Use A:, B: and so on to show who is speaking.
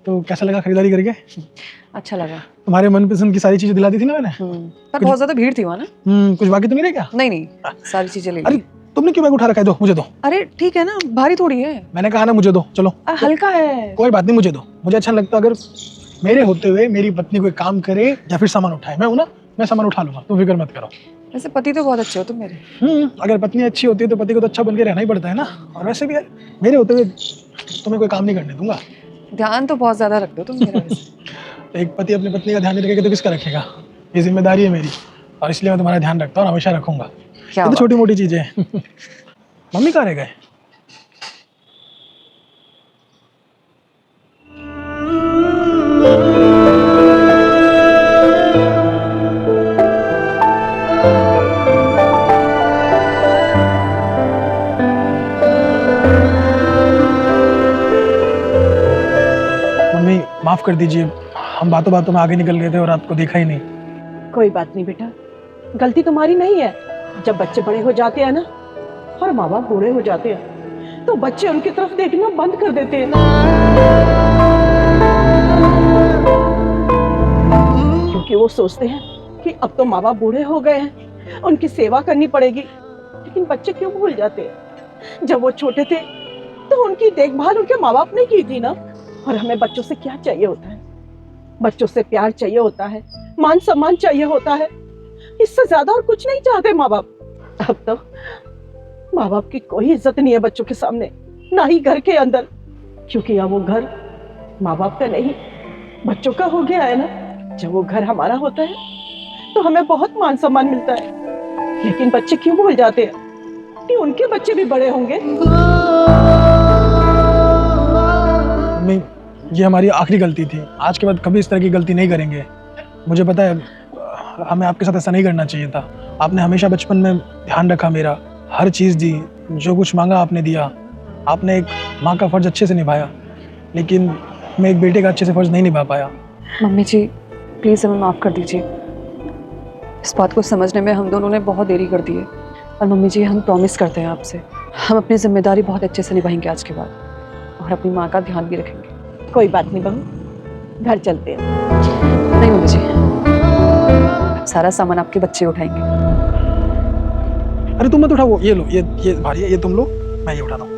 A: तो कैसा लगा खरीदारी करके?
B: अच्छा लगा।
A: तुम्हारे मनपसंद की सारी चीजें दिला दी थी ना मैंने?
B: पर बहुत ज्यादा भीड़ थी वहाँ ना।
A: कुछ बाकी तो नहीं रह क्या?
B: नहीं सारी चीजें ले
A: अरे
B: ली।
A: तुमने क्यों बैग उठा रखा है? दो मुझे दो।
B: अरे ठीक है ना, भारी थोड़ी है।
A: मैंने कहा ना मुझे दो, चलो।
B: हल्का है।
A: कोई बात नहीं, मुझे दो। मुझे अच्छा लगता अगर मेरे होते हुए मेरी पत्नी कोई काम करे या फिर सामान उठाए। मैं हूं ना, मैं सामान उठा लूंगा, तुम फिक्र मत करो।
B: वैसे पति तो बहुत अच्छे हो तुम मेरे।
A: अगर पत्नी अच्छी होती है तो पति को तो अच्छा बन के रहना ही पड़ता है ना। और वैसे भी मेरे होते हुए तुम्हें कोई काम नहीं करने दूंगा।
B: ध्यान तो बहुत ज्यादा रख दो तुम मेरा।
A: तो एक पति अपनी पत्नी का ध्यान नहीं रखेगा तो किसका रखेगा? ये जिम्मेदारी है मेरी, और इसलिए मैं तुम्हारा ध्यान रखता हूँ और हमेशा रखूंगा।
B: क्या
A: ये तो छोटी मोटी चीजें हैं। मम्मी कहाँ रह गए? मम्मी माफ कर दीजिए, हम बातों बातों में आगे निकल गए थे और आपको देखा ही नहीं।
C: कोई बात नहीं बेटा, गलती तुम्हारी नहीं है। जब बच्चे बड़े हो जाते हैं ना और माँ बाप बूढ़े हो जाते हैं तो बच्चे उनकी तरफ देखना बंद कर देते हैं, क्योंकि वो सोचते हैं कि अब तो माँ बाप बूढ़े हो गए हैं, उनकी सेवा करनी पड़ेगी। लेकिन बच्चे क्यों भूल जाते हैं, जब वो छोटे थे तो उनकी देखभाल उनके माँ बाप ने की थी ना। और हमें बच्चों से क्या चाहिए होता है? बच्चों से प्यार चाहिए होता है, मान सम्मान चाहिए होता है। इससे ज्यादा और कुछ नहीं चाहते माँ बाप। अब तो माँ बाप की कोई इज्जत नहीं है बच्चों के सामने, ना ही घर के अंदर, क्योंकि अब वो घर माँ बाप का नहीं बच्चों का हो गया है ना। जब वो घर हमारा होता है तो हमें बहुत मान सम्मान मिलता है। लेकिन बच्चे क्यों भूल जाते हैं कि उनके बच्चे भी बड़े होंगे।
A: मम्मी ये हमारी आखिरी गलती थी, आज के बाद कभी इस तरह की गलती नहीं करेंगे। मुझे पता है हमें आपके साथ ऐसा नहीं करना चाहिए था। आपने हमेशा बचपन में ध्यान रखा मेरा, हर चीज़ दी, जो कुछ मांगा आपने दिया। आपने एक माँ का फर्ज अच्छे से निभाया, लेकिन मैं एक बेटे का अच्छे से फर्ज नहीं निभा पाया।
B: मम्मी जी प्लीज़ हमें माफ़ कर दीजिए। इस बात को समझने में हम दोनों ने बहुत देरी कर दी है। और मम्मी जी हम प्रॉमिस करते हैं आपसे, हम अपनी जिम्मेदारी बहुत अच्छे से निभाएंगे आज के बाद, और अपनी माँ का ध्यान भी रखेंगे।
C: कोई बात नहीं बहू, घर चलते हैं।
B: नहीं मम्मी जी, सारा सामान आपके बच्चे उठाएंगे।
A: अरे तुम मत उठाओ, ये लो, ये भारी है, ये तुम लो, मैं ये उठाता हूँ।